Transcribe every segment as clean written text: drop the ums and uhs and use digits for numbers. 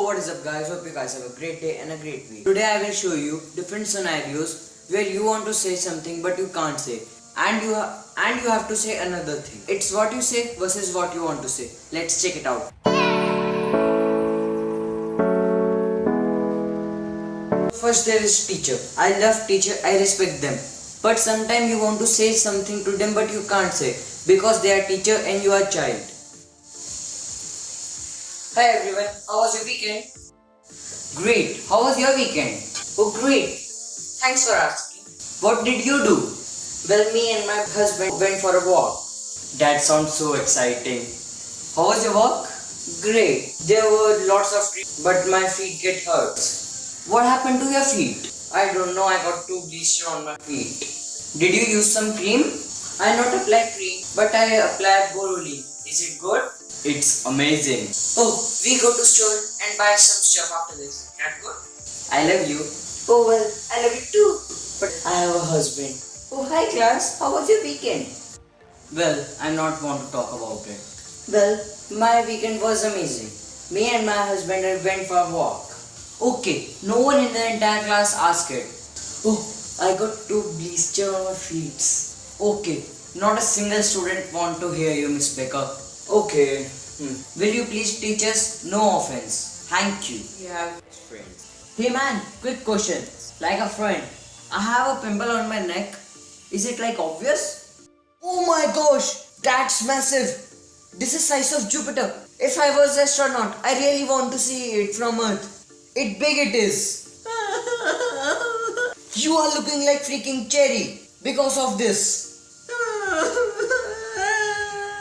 what is up guys, hope you guys have a great day and a great week. Today I will show you different scenarios where you want to say something but you can't say, and you have to say another thing. It's what you say versus what you want to say. Let's check it out. First there is teacher. I love teacher, I respect them. But sometimes you want to say something to them but you can't say because they are teacher and you are child. Hi everyone, how was your weekend? Great, how was your weekend? Oh great, thanks for asking. What did you do? Well, me and my husband went for a walk. That sounds so exciting. How was your walk? Great, there were lots of trees but my feet get hurt. What happened to your feet? I don't know, I got 2 blisters on my feet. Did you use some cream? I not applied cream, but I applied Boroli. Is it good? It's amazing. Oh, we go to store and buy some stuff after this. That good? I love you. Oh well, I love you too. But I have a husband. Oh hi class, how was your weekend? Well, I not want to talk about it. Well, my weekend was amazing. Me and my husband went for a walk. Okay, no one in the entire class asked it. Oh, I got 2 blisters on my feet. Okay, not a single student want to hear you, Miss Baker. Okay. Will you please teach us? No offense. Thank you. You have friends. Hey man, quick question. Like a friend, I have a pimple on my neck. Is it like obvious? Oh my gosh, that's massive. This is size of Jupiter. If I was astronaut, I really want to see it from Earth. It big it is. You are looking like freaking cherry because of this.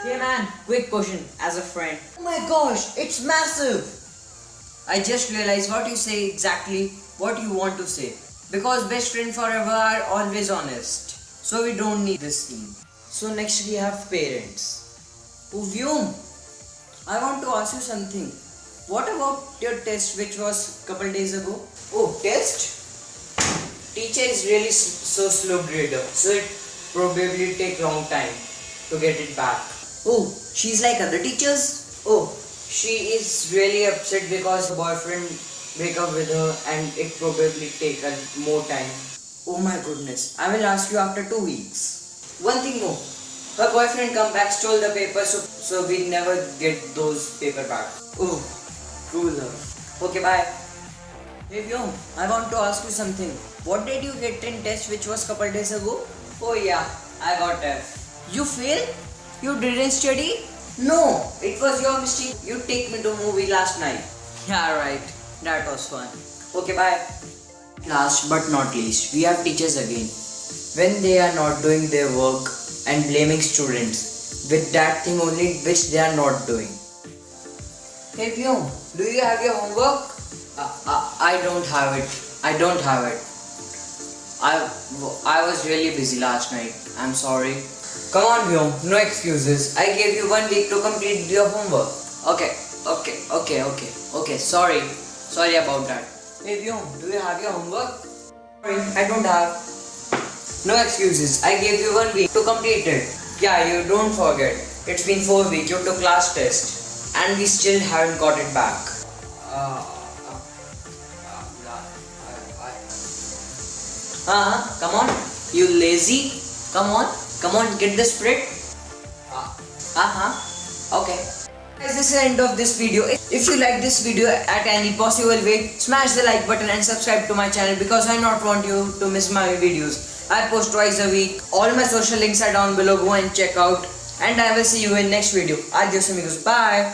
Hey man, quick question as a friend. Oh my gosh, it's massive. I just realized what you say exactly what you want to say. Because best friend forever are always honest. So we don't need this scene. So next we have parents. Oh Vyom, I want to ask you something. What about your test which was couple days ago? Oh, test? Teacher is really so slow grader. So it probably take long time to get it back. Oh, she's like other teachers? Oh, she is really upset because her boyfriend break up with her and it probably take her more time. Oh my goodness, I will ask you after 2 weeks. One thing more, her boyfriend come back, stole the paper so we never get those paper back. Oh, true love. Okay, bye. Hey Vyom, I want to ask you something. What did you get in test which was couple days ago? Oh yeah, I got F. You failed? You didn't study? No, it was your mistake. You take me to movie last night. Yeah, right. That was fun. Okay, bye. Last but not least, we have teachers again. When they are not doing their work and blaming students with that thing only which they are not doing. Hey Vyom, do you have your homework? I don't have it. I don't have it. I was really busy last night. I'm sorry. Come on Vyom, no excuses. I gave you 1 week to complete your homework. Okay, sorry about that. Hey Vyom, do you have your homework? Sorry, I don't have. No excuses, I gave you 1 week to complete it. Yeah, you don't forget. It's been 4 weeks, you took last test. And we still haven't got it back. Come on, you lazy. Come on, get the spirit. Okay. Guys, this is the end of this video. If you like this video at any possible way, smash the like button and subscribe to my channel because I not want you to miss my videos. I post twice a week. All my social links are down below. Go and check out. And I will see you in next video. Adios amigos. Bye.